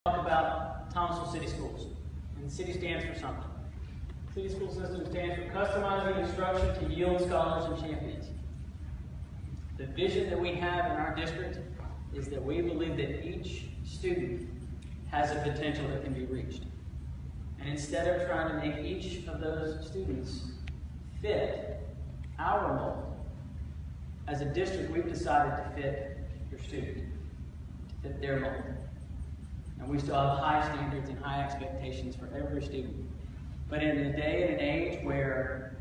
Talk about Thomasville City Schools. And the city stands for something. City school system stands for customizing instruction to yield scholars and champions. The vision that we have in our district is that we believe that each student has a potential that can be reached. And instead of trying to make each of those students fit our mold, as a district, we've decided to fit your student, to fit their mold. And we still have high standards and high expectations for every student. But in a day and an age where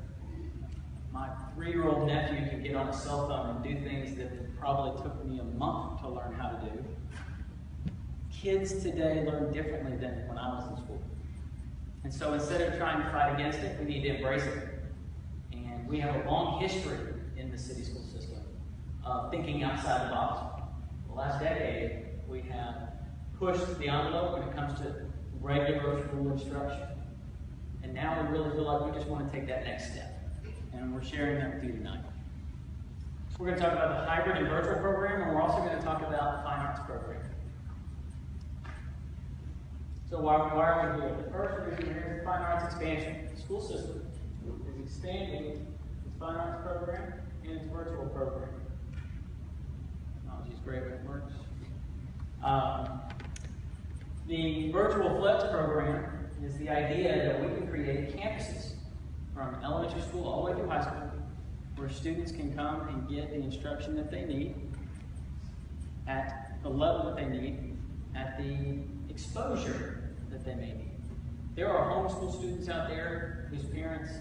my 3-year-old nephew can get on a cell phone and do things that probably took me a month to learn how to do, kids today learn differently than when I was in school. And so instead of trying to fight against it, we need to embrace it. And we have a long history in the city school system of thinking outside the box. The last decade, we have pushed the envelope when it comes to regular school instruction. And now we really feel like we just want to take that next step. And we're sharing that with you tonight. We're going to talk about the hybrid and virtual program, and we're also going to talk about the fine arts program. So why are we here? The first reason here is the fine arts expansion. The school system is expanding its fine arts program and its virtual program. Technology is great when it works. The Virtual Flex program is the idea that we can create campuses from elementary school all the way through high school where students can come and get the instruction that they need at the level that they need, at the exposure that they may need. There are homeschool students out there whose parents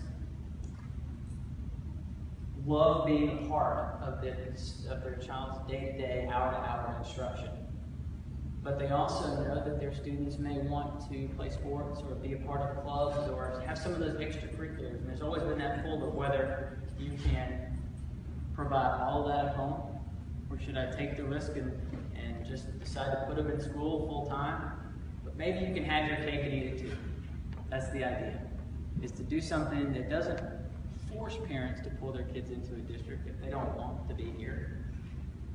love being a part of their child's day-to-day, hour-to-hour instruction. But they also know that their students may want to play sports or be a part of clubs or have some of those extracurriculars. And there's always been that pull of whether you can provide all of that at home, or should I take the risk and just decide to put them in school full-time? But maybe you can have your cake and eat it too. That's the idea, is to do something that doesn't force parents to pull their kids into a district if they don't want to be here,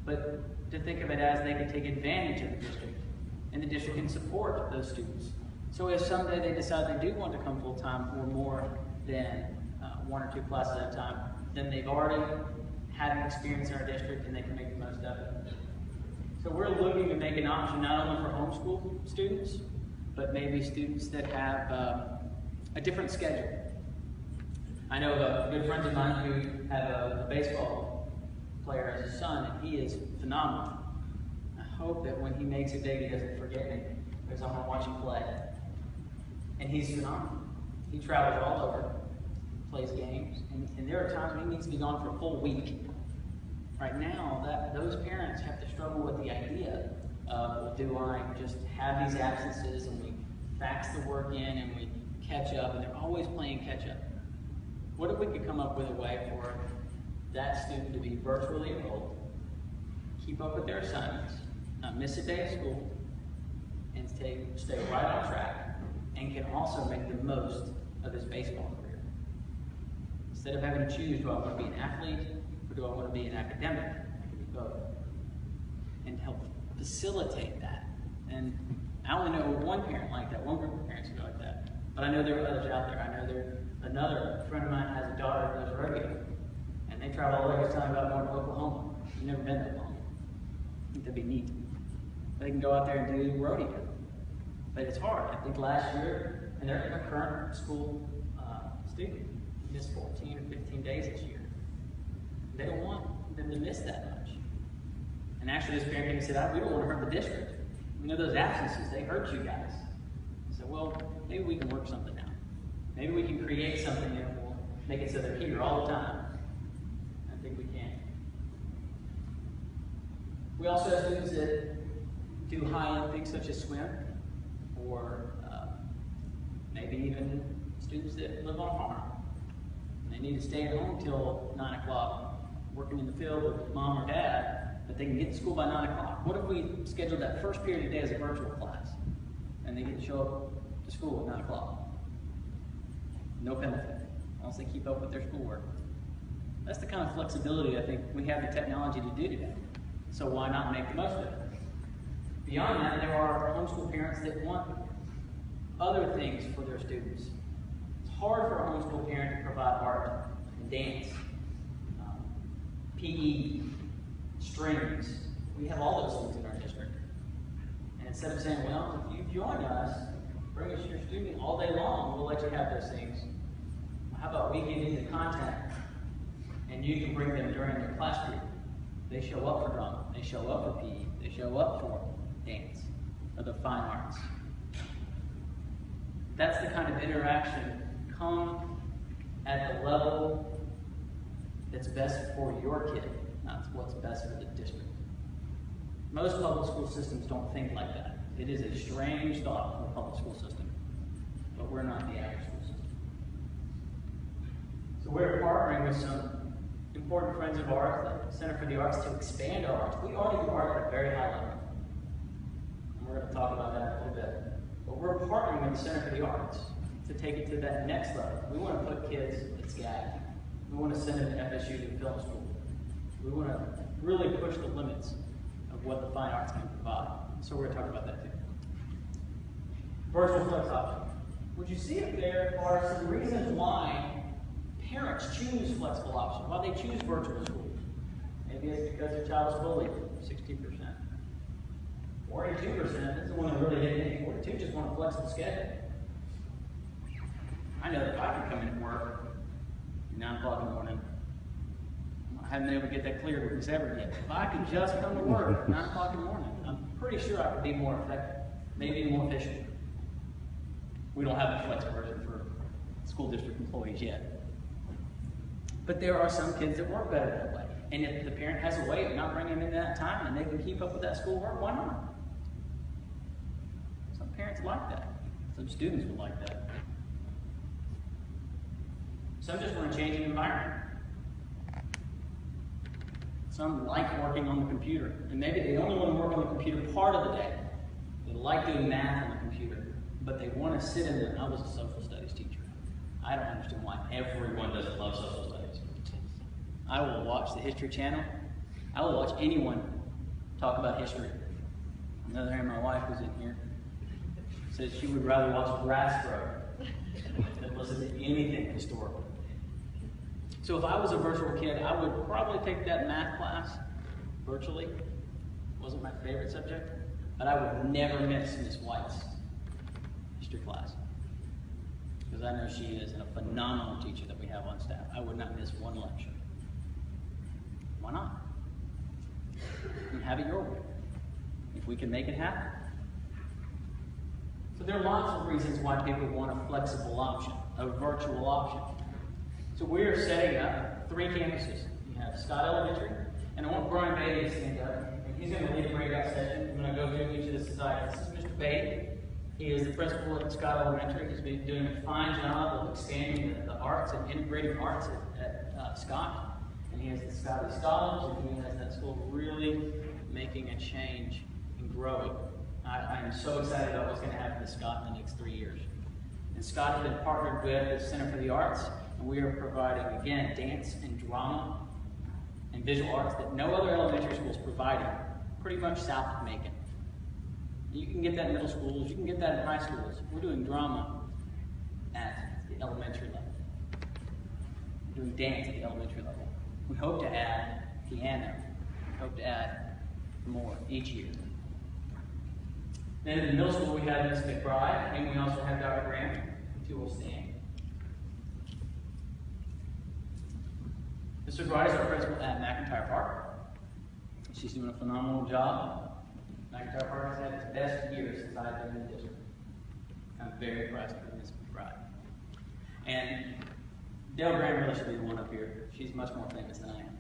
but to think of it as they can take advantage of the district, and the district can support those students. So if someday they decide they do want to come full-time for more than 1 or 2 classes at a time, then they've already had an experience in our district and they can make the most of it. So we're looking to make an option not only for homeschool students, but maybe students that have a different schedule. I know good friends of mine who have a baseball player as a son, and he is phenomenal. I hope that when he makes it big, he doesn't forget me, because I'm going to watch him play. And he's phenomenal. He travels all over, plays games, and there are times when he needs to be gone for a full week. Right now, those parents have to struggle with the idea of, do I just have these absences and we fax the work in and we catch up, and they're always playing catch up. What if we could come up with a way for that student to be virtually enrolled, keep up with their assignments, not miss a day of school, and stay right on track, and can also make the most of his baseball career? Instead of having to choose, do I want to be an athlete or do I want to be an academic? I can be both. And help facilitate that. And I only know one parent like that, one group of parents who are like that. But I know there are others out there. I know another friend of mine has a daughter who does rodeo. And they travel all the way. He's talking about going to Oklahoma. I've never been to Oklahoma. I think that'd be neat. They can go out there and do rodeo. But it's hard. I think last year, and they're a current school student, missed 14 or 15 days this year. They don't want them to miss that much. And actually this parent came and said, we don't want to hurt the district. We know those absences, they hurt you guys. I said, well, maybe we can work something out. Maybe we can create something that will make it so they're here all the time. I think we can. We also have students that do high-end things such as swim, or maybe even students that live on a farm. They need to stay at home till 9 o'clock, working in the field with mom or dad, but they can get to school by 9 o'clock. What if we scheduled that first period of the day as a virtual class, and they get to show up to school at 9 o'clock? No penalty, unless they keep up with their schoolwork. That's the kind of flexibility I think we have the technology to do today. So why not make the most of it? Beyond that, there are homeschool parents that want other things for their students. It's hard for a homeschool parent to provide art and dance, PE, strings. We have all those things in our district. And instead of saying, well, if you join us, bring us your student all day long, we'll let you have those things. How about we get into content and you can bring them during their class period? They show up for drama, they show up for PE, they show up for dance, or the fine arts. That's the kind of interaction. Come at the level that's best for your kid, not what's best for the district. Most public school systems don't think like that. It is a strange thought for the public school system, but we're not the average school system. So we're partnering with some important friends of ours, the Center for the Arts, to expand our arts. We already do art at a very high level, and we're going to talk about that in a little bit. But we're partnering with the Center for the Arts to take it to that next level. We want to put kids at SCAD. We want to send them to FSU to film school. We want to really push the limits of what the fine arts can provide. So we're going to talk about that too. Virtual flex option. What you see up there are some reasons why parents choose flexible option, why they choose virtual school. Maybe it's because their child is bullied, 60%. 42% doesn't want to really hit any. 42 just want a flexible schedule. I know that if I can come in at work at 9 o'clock in the morning, I haven't been able to get that cleared with this ever yet. If I could just come to work at 9 o'clock in the morning, I'm pretty sure I could be more effective, maybe more efficient. We don't have a flex version for school district employees yet. But there are some kids that work better that way. And if the parent has a way of not bringing them in that time and they can keep up with that schoolwork, why not? Some parents like that. Some students would like that. Some just want to change the environment. Some like working on the computer. And maybe they only want to work on the computer part of the day. They like doing math on the computer. But they want to sit in there. I was a social studies teacher. I don't understand why everyone doesn't love social studies. I will watch the History Channel. I will watch anyone talk about history. On the other hand, my wife was in here. Says she would rather watch grass grow than listen to anything historical. So if I was a virtual kid, I would probably take that math class virtually. It wasn't my favorite subject, but I would never miss Miss White's history class. Because I know she is a phenomenal teacher that we have on staff. I would not miss one lecture. Why not? And have it your way. If we can make it happen. So there are lots of reasons why people want a flexible option, a virtual option. So we are setting up 3 campuses. You have Scott Elementary, and I want Brian Beatty to stand up. And he's going to lead a breakout session. I'm going to go through each of the societies. This is Mr. Beatty. He is the principal at Scott Elementary. He's been doing a fine job of expanding the arts and integrating arts at Scott. And he has the Scotty Scholars, and he has that school really making a change and growing. I am so excited about what's going to happen to Scott in the next 3 years. And Scott has been partnered with the Center for the Arts, and we are providing, again, dance and drama and visual arts that no other elementary school is providing, pretty much south of Macon. You can get that in middle schools, you can get that in high schools. We're doing drama at the elementary level. We're doing dance at the elementary level. We hope to add piano. We hope to add more each year. Then in the middle school, we have Ms. McBride, and we also have Dr. Graham. The 2 will stand. Ms. McBride is our principal at McIntyre Park. She's doing a phenomenal job. McIntyre Park has had its best year since I've been in the district. I'm very impressed with Ms. McBride. And Dale Graham really should be the one up here. She's much more famous than I am.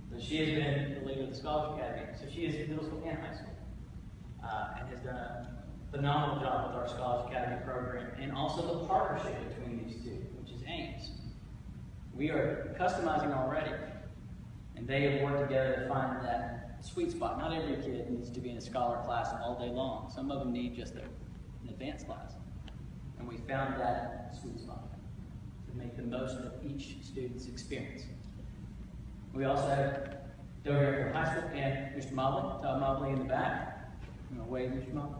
But she has been the leader of the Scholarship Academy. So she is middle school and high school. And has done a phenomenal job with our Scholarship Academy program and also the partnership between these two, which is Ames. We are customizing already, and they have worked together to find that sweet spot. Not every kid needs to be in a scholar class all day long. Some of them need just an advanced class. And we found that sweet spot to make the most of each student's experience. We also have Dover Airport High School and Mr. Mobley, Todd Mobley in the back. You know, wave, Mr. Monk.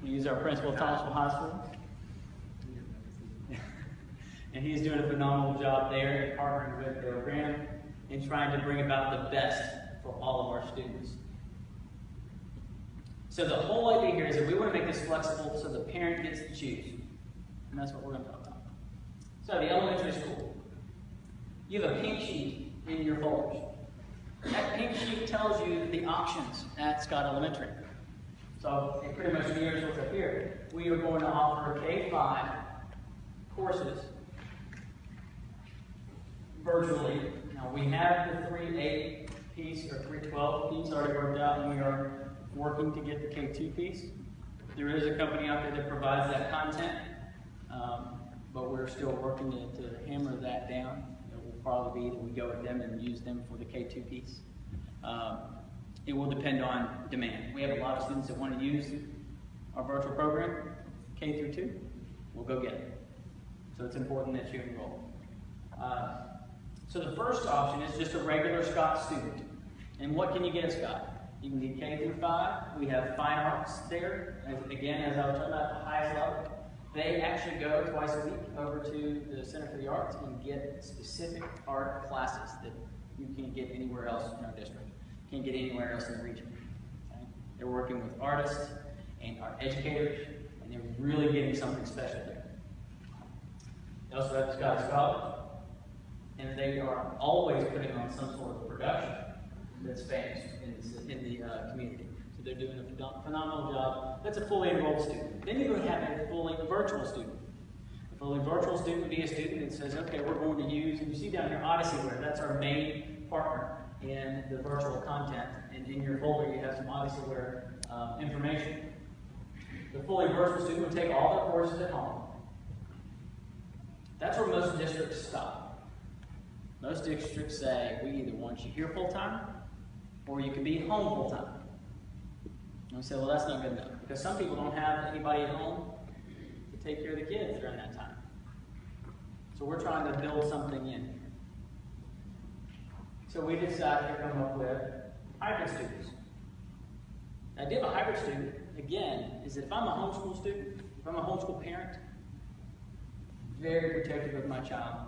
We use our principal of Thomasville High School. And he's doing a phenomenal job there in partnering with Bill Graham and trying to bring about the best for all of our students. So the whole idea here is that we want to make this flexible so the parent gets to choose. And that's what we're going to talk about. So the elementary school. You have a pink sheet in your folders. That pink sheet tells you the options at Scott Elementary. So it pretty much mirrors what's up here. We are going to offer K-5 courses virtually. Now we have the 3-8 piece or 3-12 piece already worked out, and we are working to get the K2 piece. There is a company out there that provides that content, but we're still working to hammer that down. It will probably be that we go with them and use them for the K2 piece. It will depend on demand. We have a lot of students that want to use our virtual program, K through 2. We'll go get it. So it's important that you enroll. So the first option is just a regular Scott student. And what can you get at Scott? You can get K through 5. We have fine arts there. Again, as I was talking about, the highest level. They actually go twice a week over to the Center for the Arts and get specific art classes that you can't get anywhere else in our district. Can't get anywhere else in the region. Okay? They're working with artists and art educators, and they're really getting something special there. They also have the Scott Scholars, and they are always putting on some sort of production that's famous in the community. So they're doing a phenomenal job. That's a fully enrolled student. Then you have a fully virtual student. A fully virtual student would be a student that says, okay, we're going to use, and you see down here Odysseyware, that's our main partner in the virtual content. And in your folder you have some Odysseyware information. The fully virtual student would take all their courses at home. That's where most districts stop. Most districts say, we either want you here full-time, or you can be home full-time. And we say, well, that's not good enough, because some people don't have anybody at home to take care of the kids during that time. So we're trying to build something in. So we decided to come up with hybrid students. The idea of a hybrid student, again, is that if I'm a homeschool student, if I'm a homeschool parent, very protective of my child.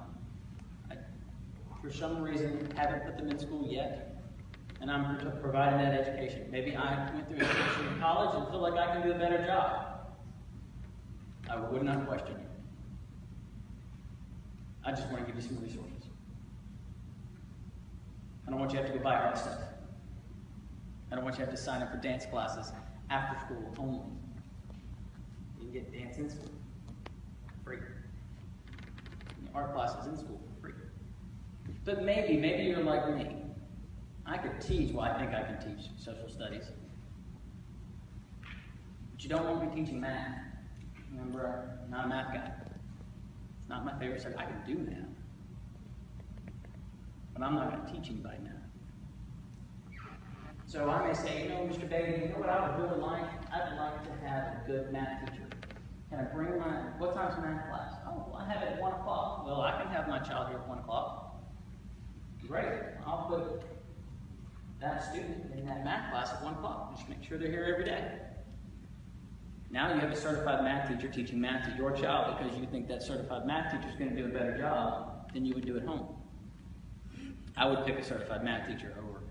I, for some reason, haven't put them in school yet, and I'm providing that education. Maybe I went through education in college and feel like I can do a better job. I would not question you. I just want to give you some resources. I don't want you to have to go buy art stuff. I don't want you to have to sign up for dance classes after school only. You can get dance in school, free. Art classes in school for free. But maybe you're like me. I could teach, well, I think I can teach social studies. But you don't want me teaching math. Remember, I'm not a math guy. It's not my favorite subject. I can do math. But I'm not going to teach anybody math. So I may say, you know, Mr. Bailey, you know what I would really like? I'd like to have a good math teacher. Can I bring what time's math class? Oh, well, I have it at 1 o'clock. Well, I can have my child here at 1 o'clock. Great. I'll put that student in that math class at 1 o'clock. Just make sure they're here every day. Now you have a certified math teacher teaching math to your child because you think that certified math teacher is going to do a better job than you would do at home. I would pick a certified math teacher over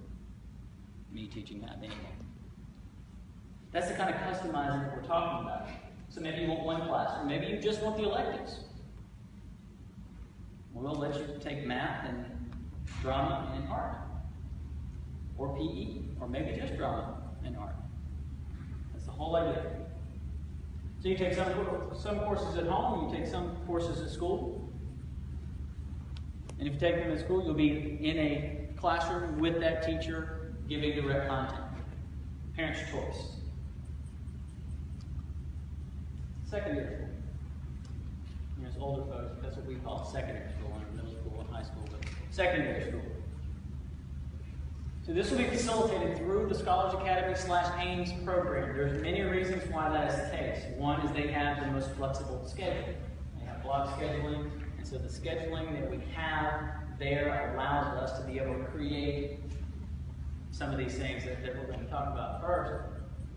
me teaching math anyway. That's the kind of customizing that we're talking about. So maybe you want one class, or maybe you just want the electives. We'll let you take math and drama and art, or PE, or maybe just drama and art. That's the whole idea. So you take some courses at home, you take some courses at school. And if you take them at school, you'll be in a classroom with that teacher giving direct content. Parents' choice. Secondary school. There's older folks, that's what we call secondary school, under middle school and high school, but secondary school. So this will be facilitated through the Scholars Academy /AIMS program. There's many reasons why that is the case. One is they have the most flexible schedule. They have block scheduling, and so the scheduling that we have there allows us to be able to create some of these things that we're going to talk about first.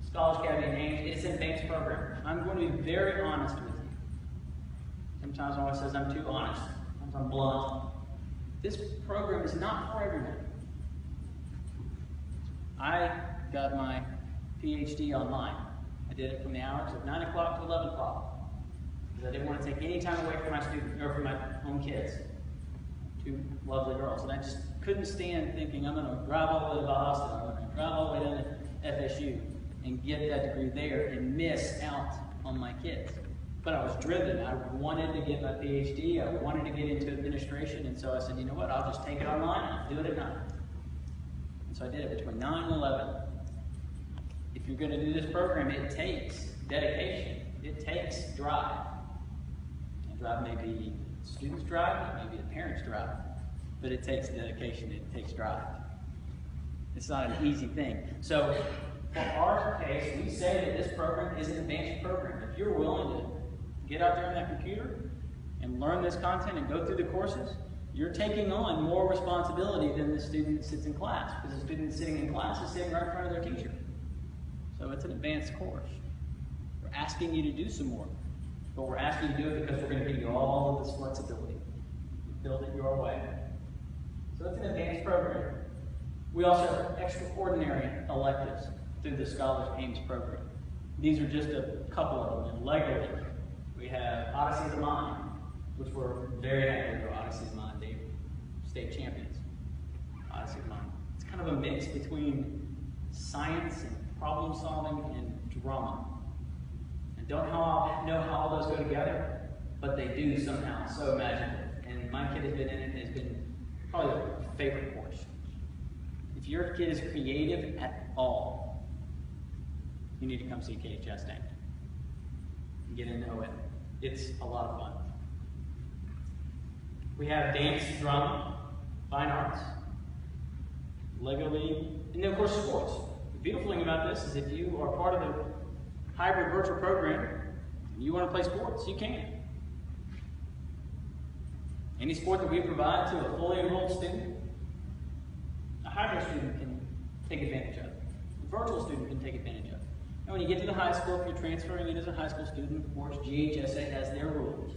Scholars Academy in Ames, it's an advanced program. I'm going to be very honest with you. Sometimes one says I'm too honest. Sometimes I'm blunt. This program is not for everyone. I got my PhD online. I did it from the hours of 9 o'clock to 11 o'clock because I didn't want to take any time away from my students or from my own kids. Two lovely girls, and I just couldn't stand thinking I'm going to drive all the way to Boston, I'm going to drive all the way down to FSU and get that degree there and miss out on my kids. But I was driven. I wanted to get my PhD. I wanted to get into administration, and so I said, you know what? I'll just take it online. I'll do it at 9. And so I did it between 9 and 11. If you're going to do this program, it takes dedication. It takes drive. And drive may be students' drive, it may be the parents' drive, but it takes dedication. It takes drive. It's not an easy thing. So for our case, we say that this program is an advanced program. If you're willing to get out there on that computer and learn this content and go through the courses, you're taking on more responsibility than the student that sits in class, because the student sitting in class is sitting right in front of their teacher. So it's an advanced course. We're asking you to do some more, but we're asking you to do it because we're going to give you all of this flexibility. Build it your way. So it's an advanced program. We also have extraordinary electives through the Scholars Ames program. These are just a couple of them. In Legoland, we have Odyssey of the Mind, which we're very happy to go Odyssey of the Mind. They're state champions. Odyssey of the Mind. It's kind of a mix between science and problem solving and drama. And don't know how all those go together, but they do somehow, so magically. And my kid has been in it, and it's been probably a favorite course. If your kid is creative at all, you need to come see KHS Day and get to know it. It's a lot of fun. We have dance, drama, fine arts, Lego League, and then of course sports. The beautiful thing about this is if you are part of the hybrid virtual program and you want to play sports, you can. Any sport that we provide to a fully enrolled student, a hybrid student can take advantage of. A virtual student can take advantage of. And when you get to the high school, if you're transferring in as a high school student, of course, GHSA has their rules.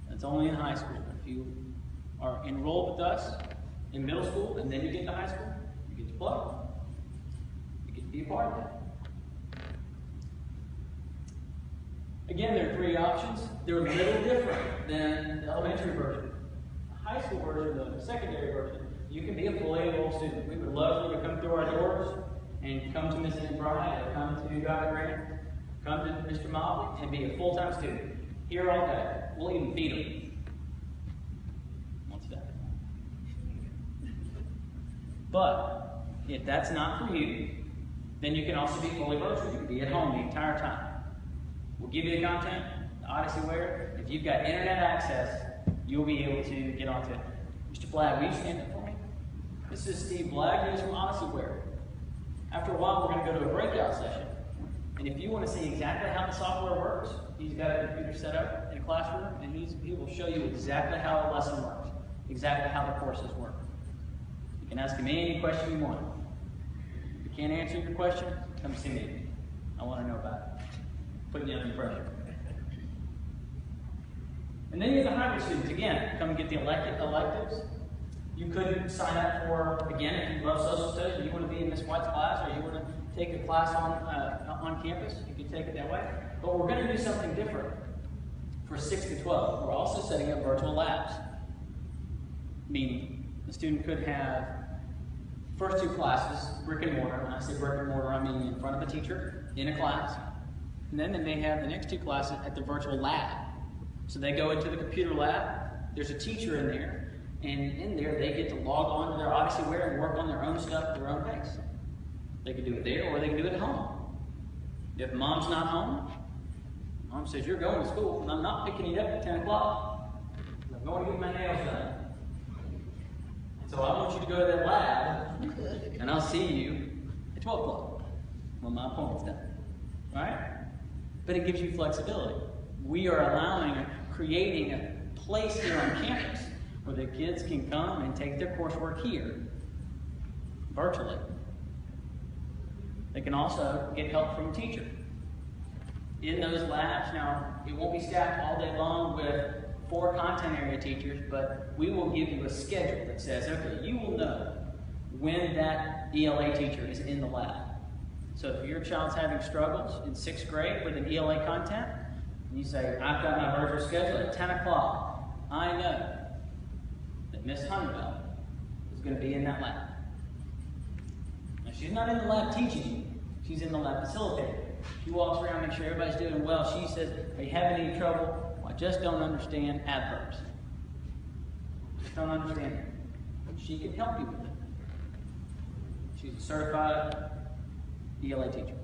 That's only in high school. If you are enrolled with us in middle school and then you get to high school, you get to play. You get to be a part of that. Again, there are 3 options. They're a little different than the elementary version. The high school version, the secondary version, you can be a fully enrolled student. We would love for you to come through our doors and come to Ms. McBride, or come to Dr. Grant, come to Mr. Mobley, and be a full-time student. Here all day. We'll even feed them. Once a day. But if that's not for you, then you can also be fully virtual. You can be at home the entire time. We'll give you the content, the Odysseyware. If you've got internet access, you'll be able to get onto it. Mr. Blagg, will you stand up for me? This is Steve Blagg. He's from Odysseyware. After a while, we're going to go to a breakout session. And if you want to see exactly how the software works, he's got a computer set up in a classroom, and he will show you exactly how a lesson works, exactly how the courses work. You can ask him any question you want. If you can't answer your question, come see me. I want to know about it. Putting you under pressure. And then you have the hybrid students. Again, come and get the electives. You could sign up for, again, if you love social studies and you want to be in Ms. White's class or you want to take a class on campus, you can take it that way. But we're going to do something different for 6 to 12. We're also setting up virtual labs. Meaning, the student could have first 2 classes, brick and mortar. When I say brick and mortar, I mean in front of a teacher, in a class. And then they may have the next 2 classes at the virtual lab. So they go into the computer lab, there's a teacher in there, and in there they get to log on to their Odysseyware and work on their own stuff at their own pace. They can do it there or they can do it at home. If mom's not home, mom says, you're going to school and I'm not picking you up at 10 o'clock. I'm going to get my nails done. And so I want you to go to that lab and I'll see you at 12 o'clock when my appointment's done. Right? But it gives you flexibility. We are creating a place here on campus where the kids can come and take their coursework here, virtually. They can also get help from a teacher. In those labs, now, it won't be staffed all day long with 4 content area teachers, but we will give you a schedule that says, okay, you will know when that ELA teacher is in the lab. So if your child's having struggles in 6th grade with an ELA content, and you say, I've got my virtual schedule at 10 o'clock, I know that Miss Honeywell is going to be in that lab. Now, she's not in the lab teaching, she's in the lab facilitating. She walks around, makes sure everybody's doing well. She says, are you having any trouble? Well, I just don't understand adverbs. Just don't understand it. She can help you with it. She's a certified ELA teacher.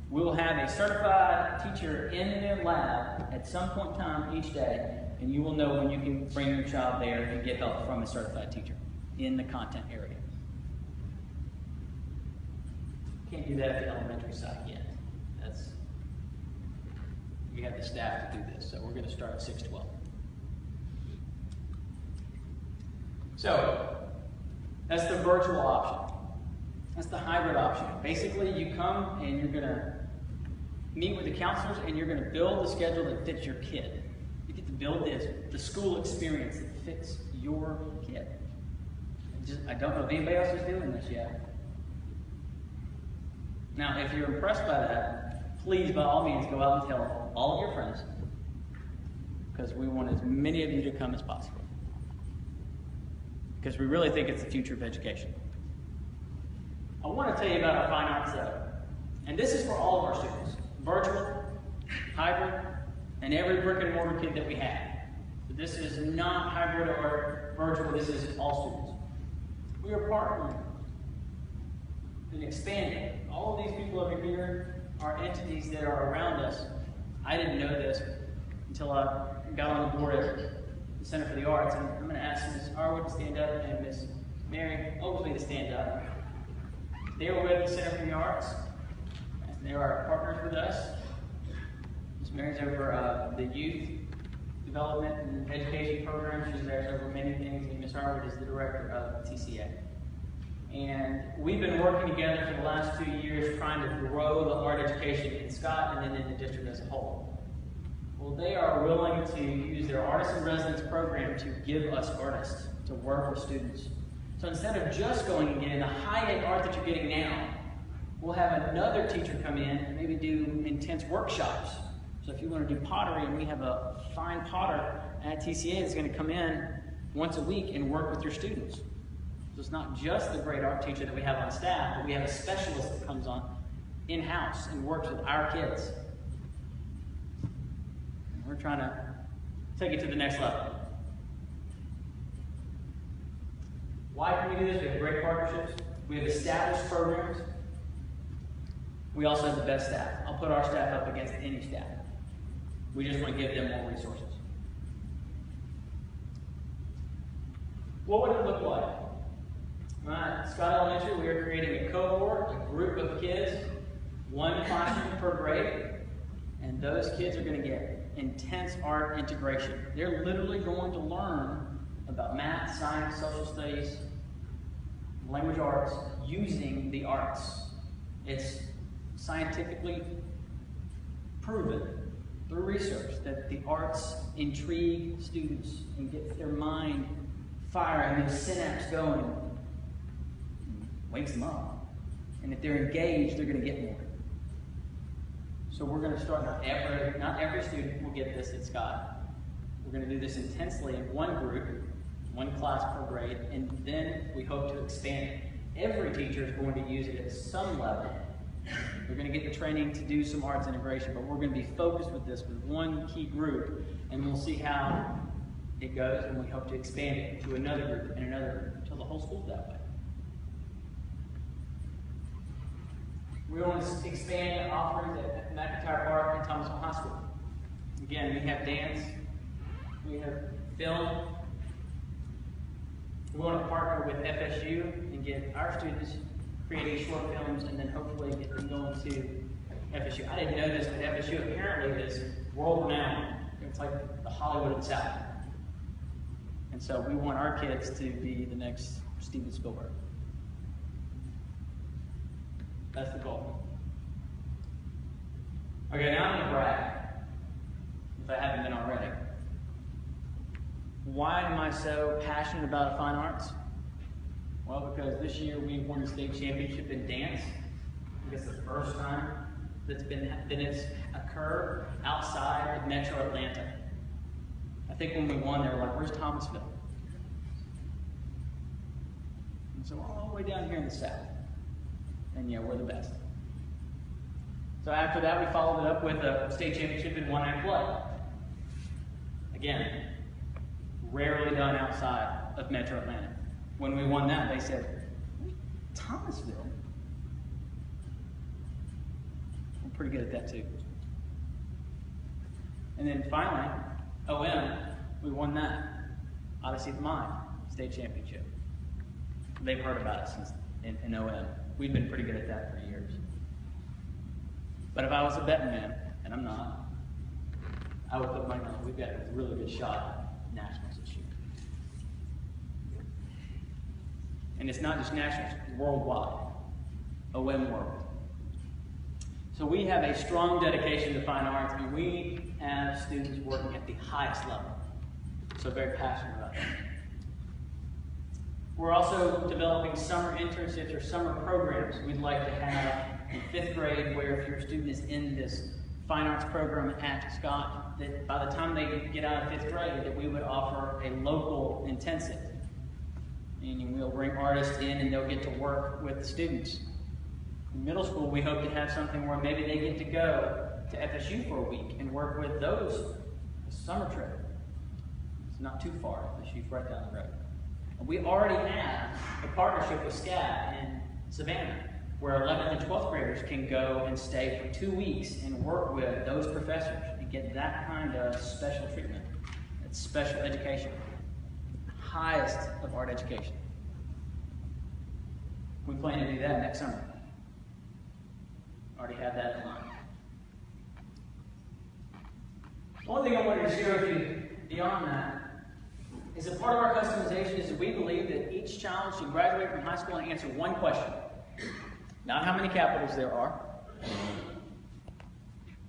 We will have a certified teacher in their lab at some point in time each day, and you will know when you can bring your child there and get help from a certified teacher in the content area. Can't do that at the elementary side yet. We have the staff to do this, so we're going to start at 6:12. So, that's the virtual option. That's the hybrid option. Basically, you come and you're going to meet with the counselors and you're going to build the schedule that fits your kid. You get to build the school experience that fits your kid. I don't know if anybody else is doing this yet. Now, if you're impressed by that, please, by all means, go out and tell all of your friends, because we want as many of you to come as possible. Because we really think it's the future of education. I want to tell you about our Fine Arts Zone. And this is for all of our students. Virtual, hybrid, and every brick and mortar kid that we have. So this is not hybrid or virtual, this is all students. We are partnering and expanding. All of these people over here are entities that are around us. I didn't know this until I got on the board at the Center for the Arts, and I'm going to ask Ms. Harwood to stand up and Ms. Mary Oglesby to stand up. They were with the Center for the Arts, and they are partners with us. Ms. Mary's over the youth development and education program. She's there over many things, and Ms. Harwood is the director of TCA. And we've been working together for the last 2 years trying to grow the art education in Scott and then in the district as a whole. Well, they are willing to use their Artists in Residence program to give us artists to work with students. So instead of just going and getting the high-end art that you're getting now, we'll have another teacher come in and maybe do intense workshops. So if you want to do pottery, and we have a fine potter at TCA that's going to come in once a week and work with your students. So it's not just the great art teacher that we have on staff, but we have a specialist that comes on in-house and works with our kids. And we're trying to take it to the next level. Why can we do this? We have great partnerships. We have established programs. We also have the best staff. I'll put our staff up against any staff. We just want to give them more resources. What would it look like? At Scott Elementary, we are creating a cohort, a group of kids, 1 classroom per grade, and those kids are going to get intense art integration. They're literally going to learn about math, science, social studies, language arts, using the arts. It's scientifically proven through research that the arts intrigue students and get their mind firing, those synapses going, wakes them up. And if they're engaged, they're going to get more. So we're going to start, not every student will get this at Scott. We're going to do this intensely in one group, 1 class per grade, and then we hope to expand it. Every teacher is going to use it at some level. We're going to get the training to do some arts integration, but we're going to be focused with this with 1 key group, and we'll see how it goes, and we hope to expand it to another group and another group until the whole school's that way. We want to expand offerings at McIntyre Park and Thomasville High School. Again, we have dance, we have film. We want to partner with FSU and get our students creating short films and then hopefully get them going to FSU. I didn't know this, but FSU apparently is world-renowned. It's like the Hollywood of the South. And so we want our kids to be the next Steven Spielberg. That's the goal. Okay, now I'm going to brag, if I haven't been already. Why am I so passionate about fine arts? Well, because this year we won the state championship in dance. I think it's the first time that it's occurred outside of Metro Atlanta. I think when we won, they were like, "Where's Thomasville?" And so we're all the way down here in the South. And yeah, we're the best. So after that, we followed it up with a state championship in one-night play. Again, rarely done outside of Metro Atlanta. When we won that, they said, "Thomasville?" We're pretty good at that too. And then finally, OM, we won that. Odyssey of the Mind, state championship. They've heard about us in OM. We've been pretty good at that for years. But if I was a betting man, and I'm not, I would put money on we've got a really good shot at nationals this year. And it's not just nationals, it's worldwide. OM world. So we have a strong dedication to fine arts, and we have students working at the highest level. So very passionate about that. We're also developing summer internships or summer programs we'd like to have in 5th grade, where if your student is in this fine arts program at Scott, that by the time they get out of 5th grade, that we would offer a local intensive. Meaning we'll bring artists in and they'll get to work with the students. In middle school, we hope to have something where maybe they get to go to FSU for a week and work with those. A summer trip. It's not too far. FSU's right down the road. And we already have a partnership with SCAD in Savannah, where 11th and 12th graders can go and stay for 2 weeks and work with those professors and get that kind of special treatment. It's special education. Highest of art education. We plan to do that next summer. Already have that in mind. One thing I wanted to share with you beyond that is a part of our customization is that we believe that each child should graduate from high school and answer one question. Not how many capitals there are.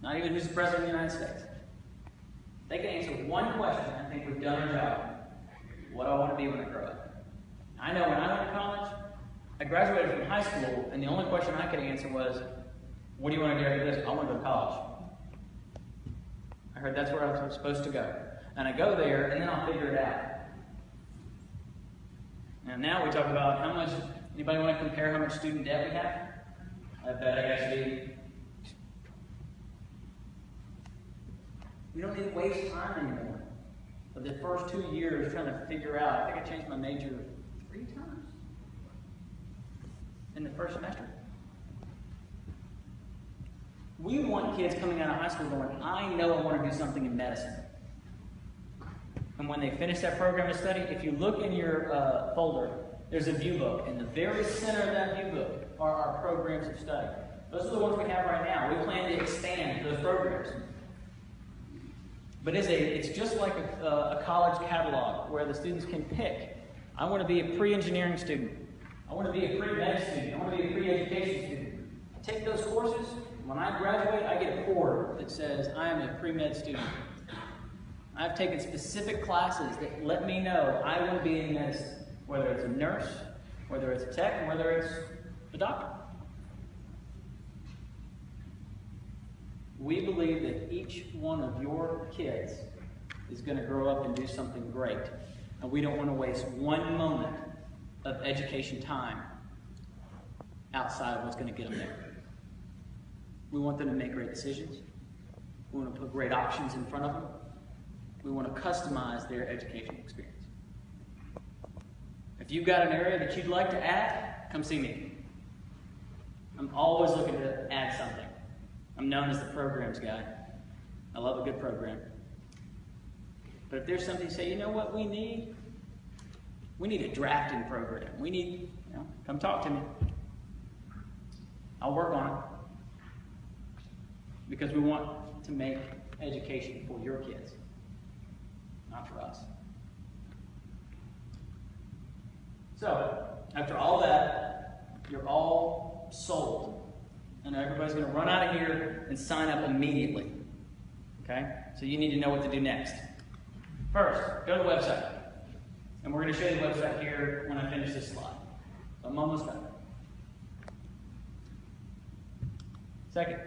Not even who's the president of the United States. They can answer one question, I think we've done our job. What do I want to be when I grow up? I know when I went to college, I graduated from high school, and the only question I could answer was, what do you want to do after this? I want to go to college. I heard that's where I was supposed to go. And I go there, and then I'll figure it out. And now we talk about how much, anybody want to compare how much student debt we have? I bet I actually, we don't need to waste time anymore. But the first 2 years trying to figure out, I think I changed my major 3 times in the first semester. We want kids coming out of high school going, I know I want to do something in medicine. And when they finish that program of study, if you look in your folder, there's a view book. In the very center of that view book are our programs of study. Those are the ones we have right now. We plan to expand those programs. But it's just like a college catalog where the students can pick. I want to be a pre-engineering student. I want to be a pre-med student. I want to be a pre-education student. I take those courses. When I graduate, I get a cord that says I am a pre-med student. I've taken specific classes that let me know I will be in medicine, whether it's a nurse, whether it's a tech, whether it's a doctor. We believe that each one of your kids is going to grow up and do something great. And we don't want to waste one moment of education time outside of what's going to get them there. We want them to make great decisions. We want to put great options in front of them. We want to customize their education experience. If you've got an area that you'd like to add, come see me. I'm always looking to add something. I'm known as the programs guy. I love a good program. But if there's something you say, you know what we need? We need a drafting program. We need, come talk to me. I'll work on it. Because we want to make education for your kids, not for us. So, after all that, you're all sold I know everybody's going to run out of here and sign up immediately. Okay? So you need to know what to do next. First, go to the website. And we're going to show you the website here when I finish this slide. So I'm almost done. Second,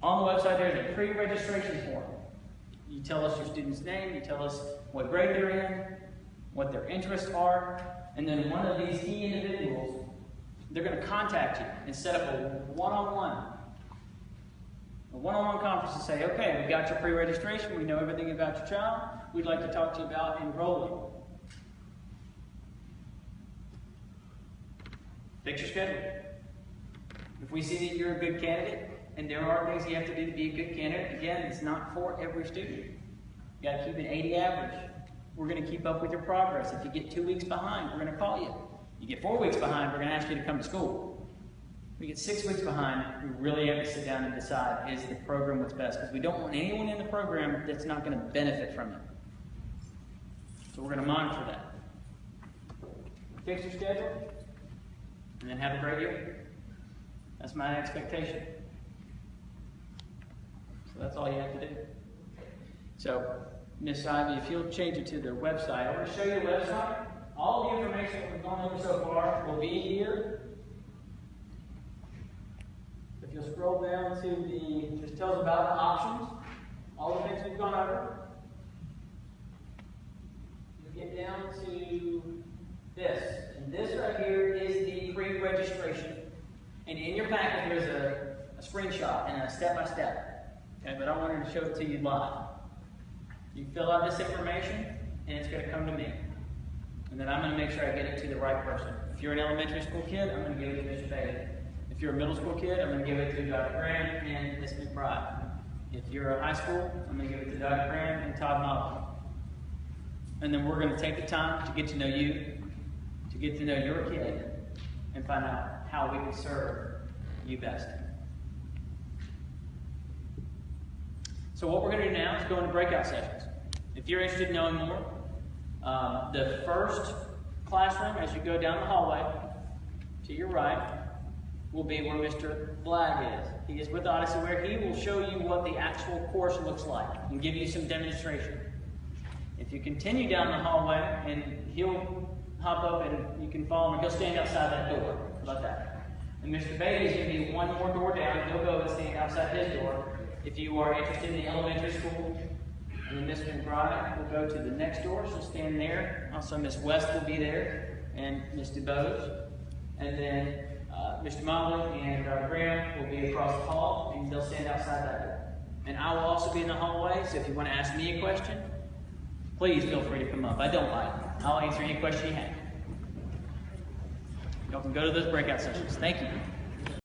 on the website there's a pre-registration form. You tell us your student's name, you tell us what grade they're in, what their interests are, and then one of these key individuals, they're going to contact you and set up a one-on-one conference to say, okay, we got your pre-registration, we know everything about your child, we'd like to talk to you about enrolling. Fix your schedule. If we see that you're a good candidate, and there are things you have to do to be a good candidate, again, it's not for every student. You got to keep an 80 average. We're going to keep up with your progress. If you get 2 weeks behind, we're going to call you. You get 4 weeks behind, we're going to ask you to come to school. If we get 6 weeks behind, we really have to sit down and decide, is the program what's best? Because we don't want anyone in the program that's not going to benefit from it. So we're going to monitor that. Fix your schedule, and then have a great year. That's my expectation. So that's all you have to do. So, Miss Ivy, if you'll change it to the website, I'm going to show you the website. All the information that we've gone over so far will be here. If you'll scroll down to the, just tells about the options, all the things we've gone over. You get down to this, and this right here is the pre-registration. And in your packet, there's a screenshot and a step-by-step. Okay, but I wanted to show it to you live. You fill out this information, and it's going to come to me. And then I'm going to make sure I get it to the right person. If you're an elementary school kid, I'm going to give it to Mr. Bailey. If you're a middle school kid, I'm going to give it to Dr. Graham and Ms. McBride. If you're a high school, I'm going to give it to Dr. Graham and Todd Mobley. And then we're going to take the time to get to know you, to get to know your kid, and find out how we can serve you best. So what we're going to do now is go into breakout sessions. If you're interested in knowing more, the first classroom, as you go down the hallway to your right, will be where Mr. Flagg is. He is with Odyssey, where he will show you what the actual course looks like and give you some demonstration. If you continue down the hallway, and he'll hop up and you can follow him, and he'll stand outside that door. How about that? And Mr. Bailey is going to be one more door down. He'll go and stand outside his door. If you are interested in the elementary school, and then Ms. McBride will go to the next door. She'll stand there. Also, Ms. West will be there, and Ms. DeBose. And then Mr. Mobley and Dr. Graham will be across the hall, and they'll stand outside that door. And I will also be in the hallway, so if you want to ask me a question, please feel free to come up. I don't mind. I'll answer any question you have. Y'all can go to those breakout sessions. Thank you.